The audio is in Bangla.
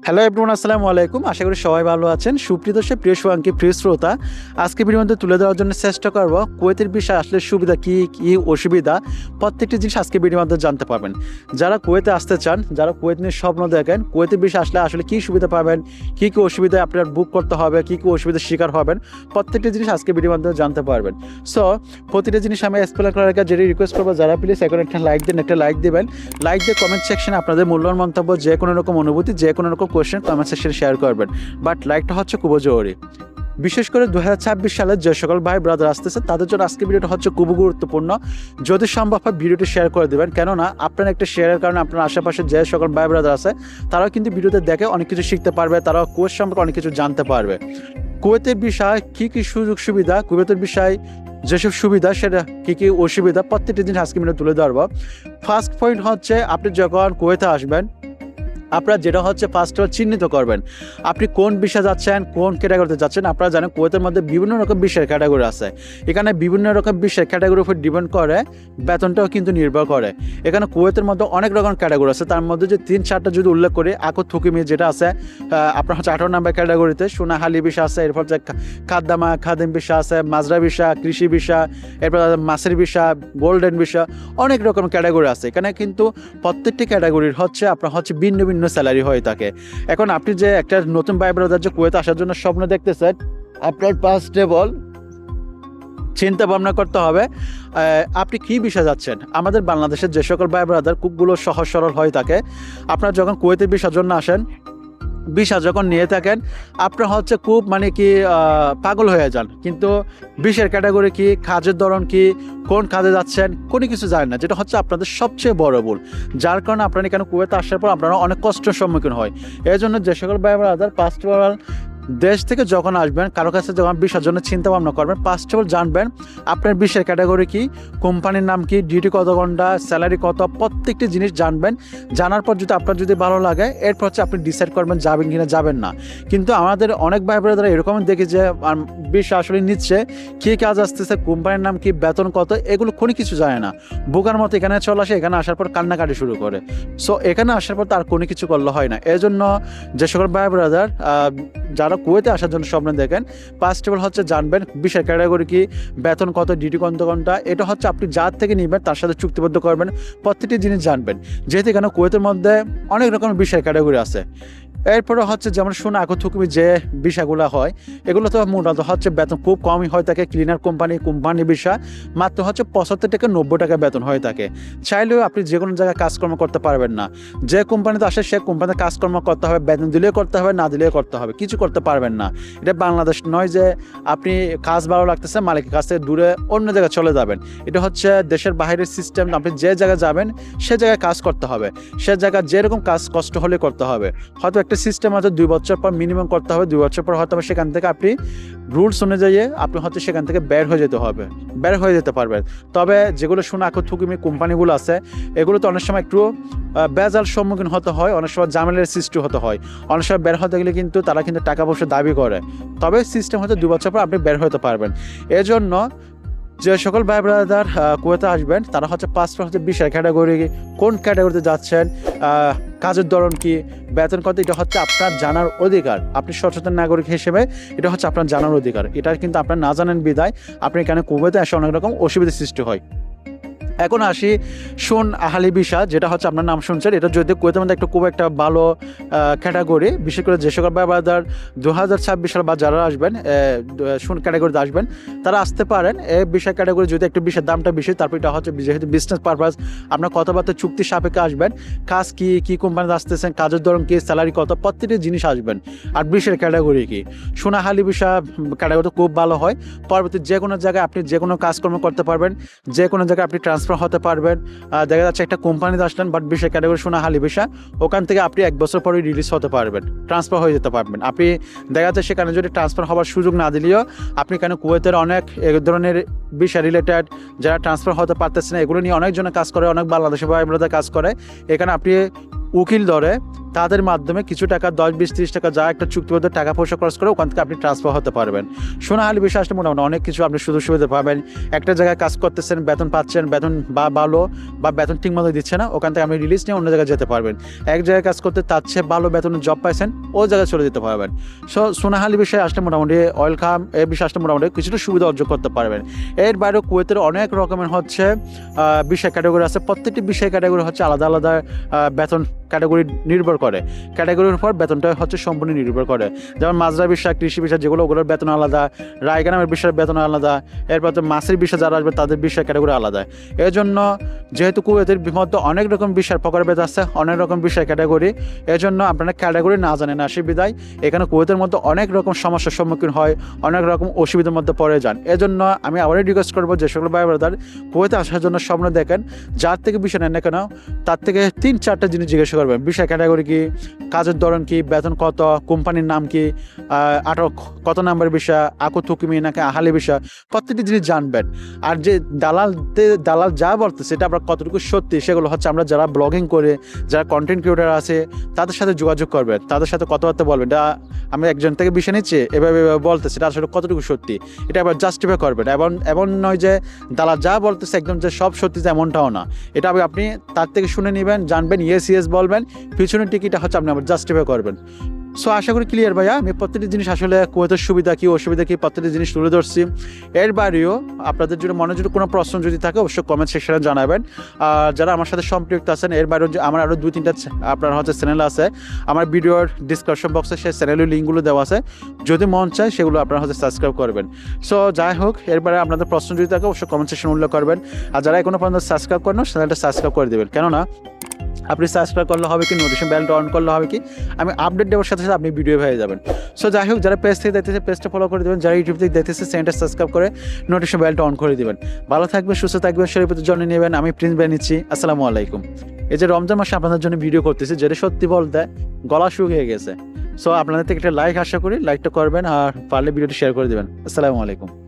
হ্যালো এভরিওয়ান, আসসালামু আলাইকুম। আশা করি সবাই ভালো আছেন। সুপ্রিয় দর্শক, প্রিয় শুভাঙ্কি, প্রিয় শ্রোতা, আজকে ভিডিওর মধ্যে তুলে দেওয়ার জন্য চেষ্টা করব কুয়েতের বিষয়ে আসলে সুবিধা কী কী অসুবিধা প্রত্যেকটি জিনিস আজকে ভিডিওর মধ্যে জানতে পারবেন। যারা কুয়েতে আসতে চান, যারা কুয়েত নিয়ে স্বপ্ন দেখেন, কুয়েতের বিষয়ে আসলে আসলে কী সুবিধা পাবেন, কী কী অসুবিধা আপনার বুক করতে হবে, কী কী অসুবিধার শিকার হবেন, প্রত্যেকটি জিনিস আজকে ভিডিওর মধ্যে জানতে পারবেন। সো প্রতিটা জিনিস আমি এক্সপ্লেন করার আগে যেটা রিকোয়েস্ট করবো, যারা প্লিজ এখন একটা লাইক দিন, একটা লাইক দেবেন। লাইক দিয়ে কমেন্ট সেকশনে আপনাদের মূল্যবান মন্তব্য, যে কোনো রকম অনুভূতি, যে কোনো রকম কোয়েশ্চেন কমেন্ট সেকশনে শেয়ার করবেন। বাট লাইকটা হচ্ছে খুবই জরুরি। বিশেষ করে 2026 সালে যে সকল ভাই ব্রাদার আসতেছে তাদের জন্য আজকে ভিডিওটা হচ্ছে খুবই গুরুত্বপূর্ণ। যদি সম্ভব হয় ভিডিওটি শেয়ার করে দেবেন, কেননা আপনার একটা শেয়ারের কারণে আপনার আশেপাশে যে সকল ভাই ব্রাদার আছে তারাও কিন্তু ভিডিওতে দেখে অনেক কিছু শিখতে পারবে, তারাও কুয়েত সম্পর্কে অনেক কিছু জানতে পারবে। কুয়েতের বিষয় কী কী সুযোগ সুবিধা, কুয়েতের বিষয় যেসব সুবিধা, সেটা কী কী অসুবিধা, প্রত্যেকটি জিনিস আজকে ভিডিও তুলে ধরবো। ফার্স্ট পয়েন্ট হচ্ছে, আপনি যখন কুয়েতে আসবেন আপনারা যেটা হচ্ছে ফার্স্ট অফ চিহ্নিত করবেন আপনি কোন বিষয়ে যাচ্ছেন, কোন ক্যাটাগরিতে যাচ্ছেন। আপনারা জানেন কুয়েতের মধ্যে বিভিন্ন রকম বিষয়ের ক্যাটাগরি আছে। এখানে বিভিন্ন রকম বিষয়ের ক্যাটাগরির উপর ডিপেন্ড করে বেতনটাও কিন্তু নির্ভর করে। এখানে কুয়েতের মধ্যে অনেক রকম ক্যাটাগরি আছে, তার মধ্যে যে 3-4টা যদি উল্লেখ করি, আকত থুকিমি যেটা আছে আপনার হচ্ছে 18 নম্বর ক্যাটাগরিতে, সোনাহালি বিষয় আছে, এরপর যে খাদেম বিষয় আছে, মাজরা বিষয়, কৃষি বিষয়, এরপর মাছের বিষয়, গোল্ডেন বিষয়, অনেক রকম ক্যাটাগরি আছে। এখানে কিন্তু প্রত্যেকটি ক্যাটাগরির হচ্ছে আপনার হচ্ছে ভিন্ন ভিন্ন স্যালারি হয়ে থাকে। এখন আপনি যে একটা নতুন ভাই ব্রাদার যে কুয়েতে আসার জন্য স্বপ্ন দেখতেছেন, আপনার ফার্স্ট অফ অল চিন্তা ভাবনা করতে হবে আপনি কী বিষয়ে যাচ্ছেন। আমাদের বাংলাদেশের যে সকল ভাই ব্রাদার খুবগুলো সহজ সরল হয়ে থাকে, আপনারা যখন কুয়েতের বিষয়ের জন্য আসেন, ভিসা যখন নিয়ে থাকেন, আপনার হচ্ছে খুব মানে কি পাগল হয়ে যান। কিন্তু বিষের ক্যাটাগরি কি, কাজের ধরন কি, কোন কাজে যাচ্ছেন, কোনো কিছু জানেন না, যেটা হচ্ছে আপনাদের সবচেয়ে বড় ভুল। যার কারণে আপনারা এখানে কুয়েতে আসার পর আপনারা অনেক কষ্টের সম্মুখীন হয়। এই জন্য যে সকল ভাই ব্রাদার ফার্স্ট অফ অল দেশ থেকে যখন আসবেন, কারো কাছে যখন বিষয়ের জন্য চিন্তা ভাবনা করবেন, ফার্স্ট অফ অল জানবেন আপনার বিষয়ের ক্যাটাগরি কি, কোম্পানির নাম কি, ডিউটি কত ঘন্টা, স্যালারি কত, প্রত্যেকটি জিনিস জানবেন। জানার পর যদি আপনার যদি ভালো লাগে, এরপর হচ্ছে আপনি ডিসাইড করবেন যাবেন কিনা যাবেন না। কিন্তু আমাদের অনেক ভাই ব্রাদার এরকম দেখি যে বিষয় আসলে নিচ্ছে, কী কাজ আসতেছে, কোম্পানির নাম কি, বেতন কত, এগুলো কোনো কিছু জানে না। বোকার মতো এখানে চলে আসে, এখানে আসার পর কান্নাকাটি শুরু করে। সো এখানে আসার পর তার কোনো কিছু করলে হয় না। এই জন্য যে সকল ভাই ব্রাদার যারা কুয়েতে আসার জন্য স্বপ্ন দেখেন, ফার্স্ট অফ অল হচ্ছে জানবেন বিষয়ের ক্যাটাগরি কি, বেতন কত, ডিউটি কত ঘন্টা। এটা হচ্ছে আপনি যার থেকে নেবেন তার সাথে চুক্তিবদ্ধ করবেন, প্রত্যেকটি জিনিস জানবেন। যেহেতু এখানে কুয়েতের মধ্যে অনেক রকমের বিষয়ের ক্যাটাগরি আছে। এরপরে হচ্ছে যেমন শোনা আকত থুকুমি যে বিষয়গুলো হয়, এগুলো তো মূলত হচ্ছে বেতন খুব কমই হয়ে থাকে। ক্লিনার কোম্পানি বিষয় মাত্র হচ্ছে 75 থেকে 90 টাকা বেতন হয়ে থাকে। চাইলেও আপনি যে কোনো জায়গায় কাজকর্ম করতে পারবেন না। যে কোম্পানিতে আসে সে কোম্পানিতে কাজকর্ম করতে হবে, বেতন দিলেও করতে হবে, না দিলেও করতে হবে, কিছু করতে পারবেন না। এটা বাংলাদেশ নয় যে আপনি কাজ ভালো লাগতেছে মালিকের কাছ থেকে দূরে অন্য জায়গায় চলে যাবেন। এটা হচ্ছে দেশের বাইরের সিস্টেম। আপনি যে জায়গায় যাবেন সে জায়গায় কাজ করতে হবে, সে জায়গায় যেরকম কাজ কষ্ট হলে করতে হবে। হয়তো একটা সিস্টেম আছে 2 বছর পর মিনিমাম করতে হবে, 2 বছর পর হয়তো সেখান থেকে আপনি রুলস অনুযায়ী আপনি হয়তো সেখান থেকে বের হয়ে যেতে পারবেন। তবে যেগুলো শোনা থুকিমি কোম্পানিগুলো আছে, এগুলো তো অনেক সময় একটু বেজাল সম্মুখীন হতে হয়, অনেক সময় ঝামেলার সৃষ্টি হতে হয়। অনেক সময় বের হতে গেলে কিন্তু তারা কিন্তু টাকা পয়সা দাবি করে। তবে সিস্টেম হয়তো 2 বছর পর আপনি বের হতে পারবেন। এজন্য যে সকল ভাই ব্রাদার কুয়েতে আসবেন তারা হচ্ছে পাঁচটা হচ্ছে বিষয় ক্যাটাগরি, কোন ক্যাটাগরিতে যাচ্ছেন, কাজের ধরন কি, বেতন কত, এটা হচ্ছে আপনার জানার অধিকার। আপনি সচেতন নাগরিক হিসেবে এটা হচ্ছে আপনার জানার অধিকার। এটা কিন্তু আপনার না জানেন বিদায় আপনি এখানে কুয়েতে এসে অনেক রকম অসুবিধার সৃষ্টি হয়। এখন আসি শোন আহালি ভিসা, যেটা হচ্ছে আপনার নাম শুনছেন। এটা যদি কুয়েতের মধ্যে খুব একটা ভালো ক্যাটাগরি, বিশেষ করে যে সকল ভাই ব্রাদার 2026 সাল বা যারা আসবেন শোন ক্যাটাগরিতে আসবেন তারা আসতে পারেন। এই বিষয় ক্যাটাগরি যদি একটু বিষয়ের দামটা বেশি, তারপর এটা হচ্ছে যেহেতু বিজনেস পারপাস, আপনার কথাবার্তা চুক্তি সাপেক্ষে আসবেন, কাজ কি কোম্পানিতে আসতেছেন, কাজের ধরন কি, স্যালারি কত, প্রত্যেকটি জিনিস আসবেন। আর বিষয়ের ক্যাটাগরি কি, সোনাহালি বিষয় ক্যাটাগরি খুব ভালো হয়। পরবর্তী যে কোনো জায়গায় আপনি যে কোনো কাজকর্ম করতে পারবেন, যে কোনো জায়গায় আপনি ট্রান্সফার হতে পারবেন। দেখা যাচ্ছে একটা কোম্পানিতে আসলেন, বাট বিষয় ক্যাটাগরি সোনাহালি বিষয়, ওখান থেকে আপনি 1 বছর পরে রিলিজ হতে পারবেন, ট্রান্সফার হয়ে যেতে পারবেন। আপনি দেখা যাচ্ছে সেখানে যদি ট্রান্সফার হওয়ার সুযোগ না দিলেও আপনি এখানে কুয়েতের অনেক এই ধরনের বিষয় রিলেটেড যারা ট্রান্সফার হতে পারতেছে না, এগুলো নিয়ে অনেকজনে কাজ করে, অনেক বাংলাদেশি ভাই ব্রাদার কাজ করে। এখানে আপনি উকিল ধরে তাদের মাধ্যমে কিছু টাকা 10, 20, 30 টাকা যা একটা চুক্তিবদ্ধ টাকা পয়সা খরচ করে ওখান থেকে আপনি ট্রান্সফার হতে পারবেন। সোনাহালি বিষয় আসলে মোটামুটি অনেক কিছু আপনি সুযোগ সুবিধা পাবেন। একটা জায়গায় কাজ করতেছেন, বেতন পাচ্ছেন, বেতন বা ভালো বা বেতন ঠিকমতো দিচ্ছে না, ওখান থেকে আপনি রিলিজ নিয়ে অন্য জায়গায় যেতে পারবেন। এক জায়গায় কাজ করতে তার চেয়ে ভালো বেতনের জব পাইছেন, ওই জায়গায় চলে যেতে পারবেন। সো সোনাহালি বিষয়ে আসলে মোটামুটি অয়েল খাম এই বিষয়ে আসলে মোটামুটি কিছুটা সুবিধা অর্জন করতে পারবেন। এর বাইরেও কুয়েতের অনেক রকমের হচ্ছে বিষয় ক্যাটাগরি আছে। প্রত্যেকটি বিষয় ক্যাটাগরি হচ্ছে আলাদা আলাদা বেতন ক্যাটাগরি নির্ভর করে, ক্যাটাগরির উপর বেতনটা হচ্ছে সম্পূর্ণ নির্ভর করে। যেমন মাজরা বিষয়, কৃষি বিষয় যেগুলো, ওগুলোর বেতন আলাদা, রায়গ্রামের বিষয়ের বেতন আলাদা, এরপর তো মাছের বিষয় যারা আসবে তাদের বিষয় ক্যাটাগরি আলাদা। এই জন্য যেহেতু কুয়েতের মধ্যে অনেক রকম বিষয়ের প্রকারভেদ আছে, অনেক রকম বিষয় ক্যাটাগরি, এই জন্য আপনারা ক্যাটাগরি না জানেন না, সে বিদায় এখানে কুয়েতের মধ্যে অনেক রকম সমস্যার সম্মুখীন হয়, অনেক রকম অসুবিধার মধ্যে পড়ে যান। এজন্য আমি আবারও রিকোয়েস্ট করবো যে সকল ভাই ব্রাদার কুয়েতে আসার জন্য স্বপ্ন দেখেন, যার থেকে বিষয় নেন না কেন তার থেকে 3-4টা জিনিস জিজ্ঞাসা করবেন। বিষয় ক্যাটাগরি কি, কাজের ধরন কি, বেতন কত, কোম্পানির নাম কি, আটক কত নাম্বার বিষয়, আকু থুকিমি নাকি আহালি বিষয়, প্রত্যেকটি জিনিস জানবেন। আর যে দালাল যা বলতে সেটা আপনার কতটুকু সত্যি, সেগুলো হচ্ছে আমরা যারা ব্লগিং করে, যারা কন্টেন্ট ক্রিয়েটার আছে তাদের সাথে যোগাযোগ করবেন, তাদের সাথে কথাবার্তা বলবেন। এটা আমি একজন থেকে বিষয় নিচ্ছি, এভাবে বলতেছে, এটা আসলে কতটুকু সত্যি, এটা আবার জাস্টিফাই করবেন। এমন নয় যে দালাল যা বলতেছে একদম যে সব সত্যি, যে এমনটাও না। এটা আপনি তার থেকে শুনে নেবেন, জানবেন, ইয়েস বলবেন, পিছনের টিকিটা হচ্ছে আপনি আবার জাস্টিফাই করবেন। সো আশা করি ক্লিয়ার ভাইয়া, আমি প্রত্যেকটি জিনিস আসলে কুয়েতের সুবিধা কি অসুবিধা কি প্রত্যেকটি জিনিস তুলে ধরছি। এর বাইরেও আপনাদের যদি মনে যদি কোনো প্রশ্ন যদি থাকে অবশ্যই কমেন্ট সেকশনে জানাবেন। আর যারা আমার সাথে সম্পৃক্ত আছেন, এর বাইরেও আমার আরও 2-3টা আপনার হচ্ছে চ্যানেল আছে, আমার ভিডিওর ডিসক্রিপশন বক্সে সেই চ্যানেলের লিঙ্কগুলো দেওয়া আছে, যদি মন চায় সেগুলো আপনারা হচ্ছে সাবস্ক্রাইব করবেন। সো যাই হোক, এরপরে আপনাদের প্রশ্ন যদি থাকে অবশ্যই কমেন্ট সেকশনে উল্লেখ করবেন। আর যারা এখনো পর্যন্ত সাবস্ক্রাইব করেন চ্যানেলটা সাবস্ক্রাইব করে দেবেন, কেননা আপনি সাবস্ক্রাইব করলে হবে কি, নোটিফিকেশন বেলটা অন করলে হবে কি, আমি আপডেট দেওয়ার সাথে সাথে আপনি ভিডিও পেয়ে যাবেন। সো যাই হোক, যারা পেজ থেকে দেখতেছে পেজটা ফলো করে দেবেন, যারা ইউটিউব থেকে দেখতেছে চ্যানেলটা সাবস্ক্রাইব করে নোটিফিকেশন বেলটা অন করে দেবেন। ভালো থাকবেন, সুস্থ থাকবেন, শরীরের যত্ন নেবেন। আমি প্রিন্স ভাই নিচ্ছি, আসসালামু আলাইকুম। এই যে রমজান মাসে আপনাদের জন্য ভিডিও করতেছি, যেটা সত্যি বলতে গলা শুকিয়ে গেছে। সো আপনাদের থেকে একটা লাইক আশা করি, লাইকটা করবেন আর পারলে ভিডিওটি শেয়ার করে দেবেন। আসসালামু আলাইকুম।